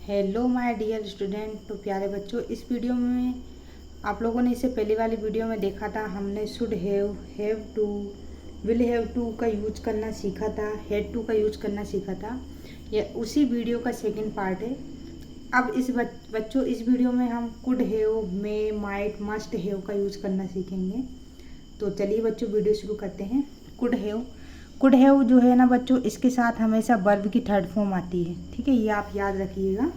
Hello my dear student. तो प्यारे बच्चों, इस वीडियो में आप लोगों ने इससे पहले वाली वीडियो में देखा था, हमने should have to, will have to का यूज करना सीखा था, हैड टू का यूज करना सीखा था। यह उसी वीडियो का सेकंड पार्ट है। अब इस बच्चों इस वीडियो में हम could have, may, might, must have का यूज करना सीखेंगे। तो चलिए बच्चों वीडियो शुरू करते हैं। कुड हैव जो है ना बच्चों, इसके साथ हमेशा वर्ब की थर्ड फॉर्म आती है। ठीक है, ये आप याद रखिएगा।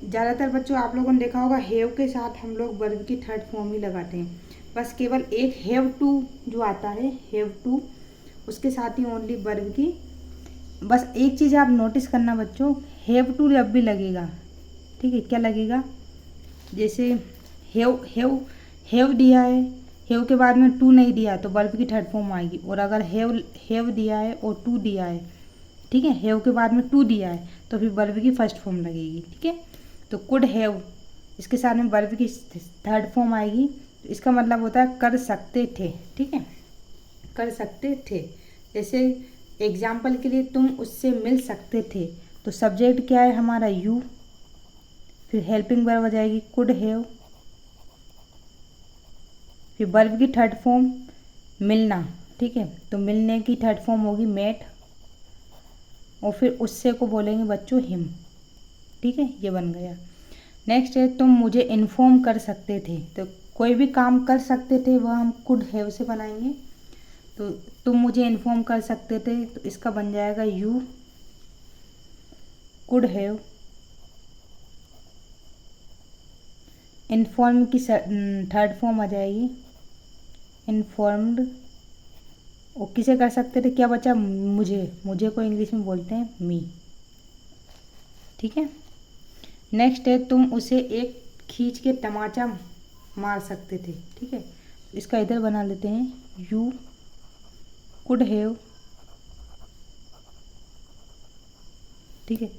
ज़्यादातर बच्चों आप लोगों ने देखा होगा हैव के साथ हम लोग वर्ब की थर्ड फॉर्म ही लगाते हैं। बस केवल एक हैव टू जो आता है, हैव टू, उसके साथ ही ओनली वर्ब की। बस एक चीज़ आप नोटिस करना बच्चों, हैव टू जब भी लगेगा, ठीक है, क्या लगेगा, जैसे हैव दिया है, हैव के बाद में टू नहीं दिया है तो वर्ब की थर्ड फॉर्म आएगी। और अगर हैव दिया है और टू दिया है, ठीक है, हैव के बाद में टू दिया है तो फिर वर्ब की फर्स्ट फॉर्म लगेगी। ठीक है, तो कुड हैव, इसके साथ में वर्ब की थर्ड फॉर्म आएगी। तो इसका मतलब होता है कर सकते थे। ठीक है, कर सकते थे। जैसे एग्जाम्पल के लिए तुम उससे मिल सकते थे, तो सब्जेक्ट क्या है हमारा, यू, फिर हेल्पिंग वर्ब आ जाएगी कुड हैव, फिर वर्ब की थर्ड फॉर्म मिलना। ठीक है, तो मिलने की थर्ड फॉर्म होगी मेट, और फिर उससे को बोलेंगे बच्चों हिम। ठीक है, ये बन गया। नेक्स्ट है तुम मुझे इन्फॉर्म कर सकते थे। तो कोई भी काम कर सकते थे वह हम कुड हैव से बनाएंगे। तो तुम मुझे इन्फॉर्म कर सकते थे, तो इसका बन जाएगा यू कुड हैव इन्फॉर्म की थर्ड फॉर्म आ जाएगी इन्फॉर्म्ड। और किसे कर सकते थे, क्या बचा, मुझे को इंग्लिश में बोलते हैं मी। ठीक है, नेक्स्ट है तुम उसे एक खींच के तमाचा मार सकते थे। ठीक है, इसका इधर बना लेते हैं यू कुड हैव। ठीक है,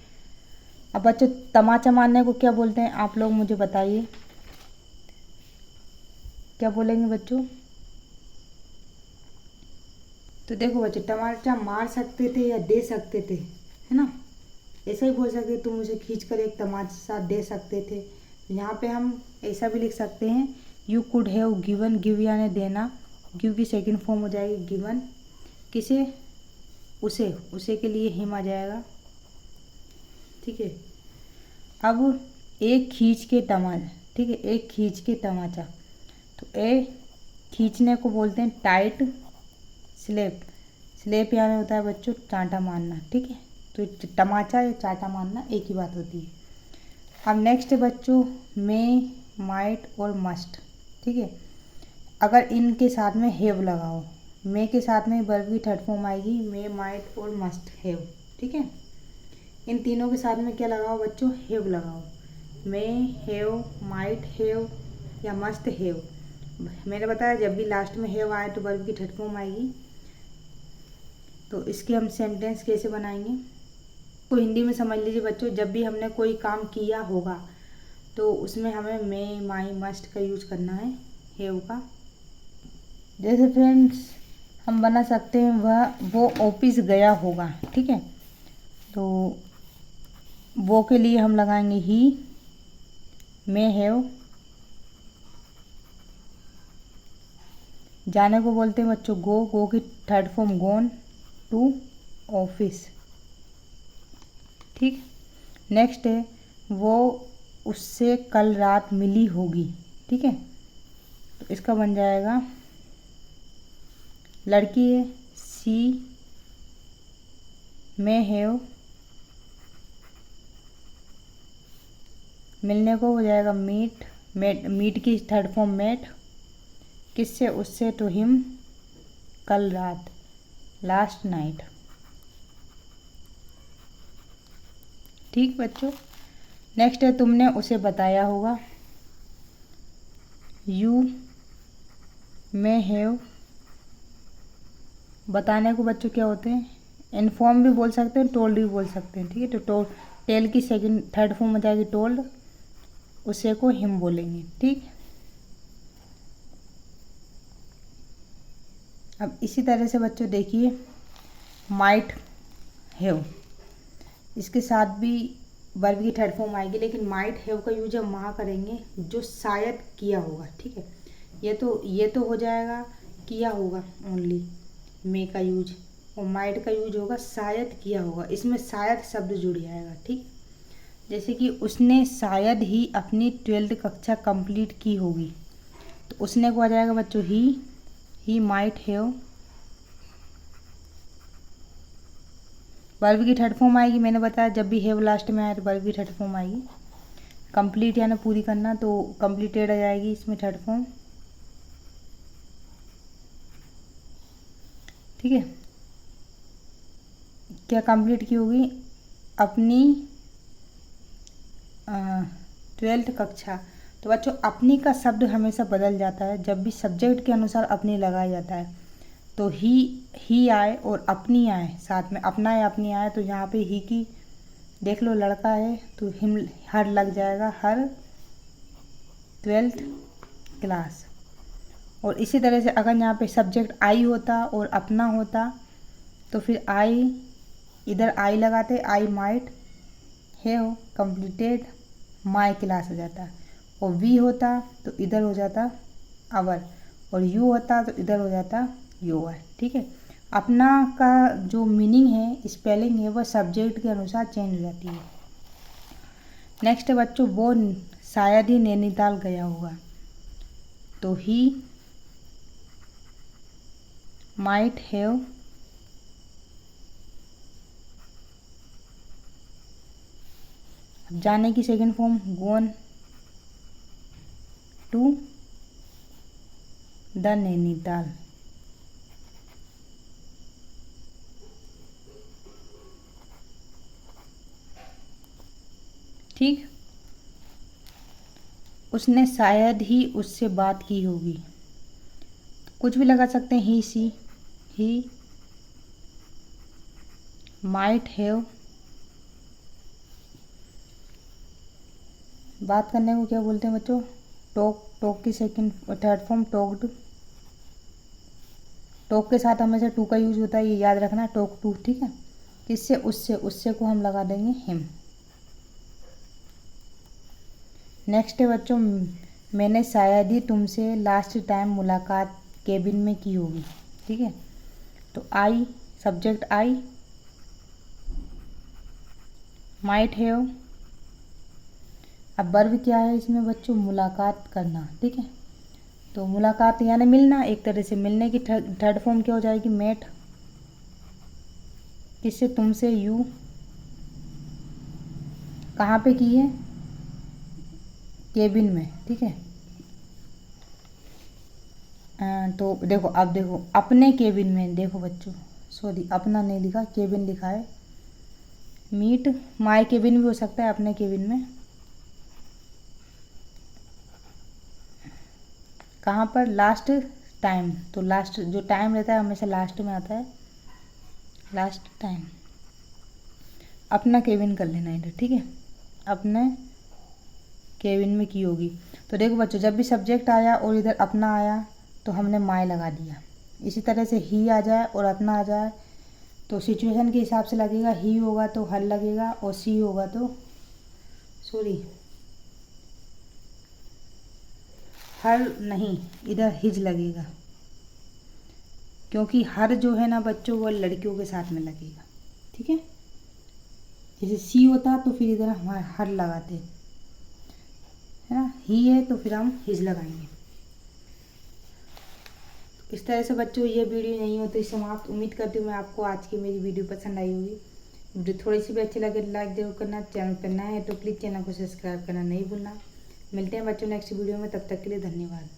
अब बच्चों तमाचा मारने को क्या बोलते हैं आप लोग मुझे बताइए, क्या बोलेंगे बच्चों। तो देखो बच्चों, तमाचा मार सकते थे या दे सकते थे, है ना, ऐसा ही बोल सकते तुम मुझे खींच कर एक तमाचा दे सकते थे। तो यहाँ पे हम ऐसा भी लिख सकते हैं you could have given, give यानी देना, गिव की सेकंड फॉर्म हो जाएगी गिवन। किसे, उसे के लिए हिम आ जाएगा। ठीक है, अब एक खींच के तमाचा, ठीक है, एक खींच के तमाचा, तो ए खींचने को बोलते हैं टाइट स्लेप। स्लेप यानी होता है बच्चों चांटा मारना। ठीक है, तो तमाचा या चांटा मारना एक ही बात होती है। अब नेक्स्ट है बच्चों मे, माइट और मस्ट। ठीक है, अगर इनके साथ में हैव लगाओ, मे के साथ में वर्ब की थर्ड फॉर्म आएगी मे, माइट और मस्ट हैव। ठीक है, इन तीनों के साथ में क्या लगाओ बच्चों, हैव लगाओ, मे हैव, माइट हैव या मस्ट हैव। मैंने बताया जब भी लास्ट में हैव आए तो वर्ब की थर्ड फॉर्म आएगी। तो इसके हम सेंटेंस कैसे बनाएंगे, तो हिंदी में समझ लीजिए बच्चों, जब भी हमने कोई काम किया होगा तो उसमें हमें मे, माई, मस्ट का यूज करना है, हैव का। जैसे फ्रेंड्स हम बना सकते हैं वो ऑफिस गया होगा। ठीक है, तो वो के लिए हम लगाएंगे ही, मे हैव, जाने को बोलते हैं बच्चों गो की third form gone to office. ठीक, नेक्स्ट है वो उससे कल रात मिली होगी। ठीक है, तो इसका बन जाएगा, लड़की है सी मे हैव, मिलने को हो जाएगा मीट की थर्ड फॉर्म मेट, किससे, उससे, टू हिम, कल रात, लास्ट नाइट। ठीक बच्चों, नेक्स्ट है तुमने उसे बताया होगा, यू मे हैव, बताने को बच्चों क्या होते हैं, इन्फॉर्म भी बोल सकते हैं, टोल्ड भी बोल सकते हैं। ठीक है, तो टेल की सेकंड थर्ड फॉर्म हो जाएगी टोल्ड, उसे को हिम बोलेंगे। ठीक, अब इसी तरह से बच्चों देखिए माइट हैव, इसके साथ भी वर्ब की थर्ड फॉर्म आएगी, लेकिन माइट हैव का यूज हम वहाँ करेंगे जो शायद किया होगा, ठीक है। ये तो हो जाएगा किया होगा ओनली, मे का यूज, और माइट का यूज होगा शायद किया होगा, इसमें शायद शब्द जुड़ जाएगा, ठीक। जैसे कि उसने शायद ही अपनी 12वीं कक्षा कंप्लीट की होगी, तो उसने को आ जाएगा बच्चों ही माइट हैव। वर्ब की थर्ड फॉर्म आएगी, मैंने बताया जब भी हैव लास्ट में आए तो वर्ब की थर्ड फॉर्म आएगी। कंप्लीट यानी पूरी करना, तो कंप्लीटेड आ जाएगी इसमें थर्ड फॉर्म, ठीक है। क्या कंप्लीट की होगी? अपनी 12वीं कक्षा। तो बच्चों अपनी का शब्द हमेशा बदल जाता है जब भी सब्जेक्ट के अनुसार अपनी लगाया जाता है। तो ही आए और अपनी आए साथ में, अपना या अपनी आए, तो यहाँ पे ही की देख लो, लड़का है तो हिम हर लग जाएगा, हर 12th क्लास। और इसी तरह से अगर यहाँ पे सब्जेक्ट आई होता और अपना होता तो फिर आई, इधर आई लगाते, I might have completed my class हो जाता, और वी होता तो इधर हो जाता आवर, और यू होता तो इधर हो जाता योर, ठीक है। अपना का जो मीनिंग है, स्पेलिंग है, वह सब्जेक्ट के अनुसार चेंज हो जाती है। नेक्स्ट है बच्चों, वो शायद ही नैनीताल गया होगा, तो ही माइट हैव जाने की second form gone to the Nainital, ठीक। उसने शायद ही उससे बात की होगी, कुछ भी लगा सकते हैं, ही सी, ही माइट हैव, बात करने को क्या बोलते हैं बच्चों? टॉक की second third form talked, talk के साथ हमेशा टू का यूज होता है, ये याद रखना, टॉक टू, ठीक है। किससे? उससे को हम लगा देंगे हिम। नेक्स्ट है बच्चों, मैंने शायद ही तुमसे लास्ट टाइम मुलाकात केबिन में की होगी, ठीक है। तो I subject I, might have, अब वर्ब क्या है इसमें बच्चों? मुलाकात करना, ठीक है। तो मुलाकात यानी मिलना, एक तरह से मिलने की थर्ड फॉर्म क्या हो जाएगी? मेट, किससे? तुमसे, यू, कहाँ पे की है? केबिन में, ठीक है। तो देखो, अब देखो अपने केबिन में, देखो बच्चों सॉरी अपना नहीं लिखा, केबिन लिखा है। मीट माय केबिन भी हो सकता है, अपने केबिन में। कहाँ पर? लास्ट टाइम, तो लास्ट जो टाइम रहता है हमेशा लास्ट में आता है, लास्ट टाइम। अपना केबिन कर लेना इधर, ठीक है। अपने केबिन में की होगी। तो देखो बच्चों, जब भी सब्जेक्ट आया और इधर अपना आया तो हमने माय लगा दिया। इसी तरह से ही आ जाए और अपना आ जाए तो सिचुएशन के हिसाब से लगेगा, ही होगा तो हर लगेगा, और सी होगा तो सॉरी हर नहीं, इधर हिज लगेगा, क्योंकि हर जो है ना बच्चों वो लड़कियों के साथ में लगेगा, ठीक है। जैसे सी होता तो फिर इधर हम हर लगाते, है ना। ही है तो फिर हम हिज लगाएंगे। इस तरह से बच्चों ये वीडियो नहीं होती समाप्त। उम्मीद करती हूँ मैं आपको आज की मेरी वीडियो पसंद आई होगी। वीडियो थोड़ी सी भी अच्छी लगे तो लाइक जरूर करना, चैनल पर नया है तो प्लीज़ चैनल को सब्सक्राइब करना नहीं भूलना। मिलते हैं बच्चों नेक्स्ट वीडियो में, तब तक के लिए धन्यवाद।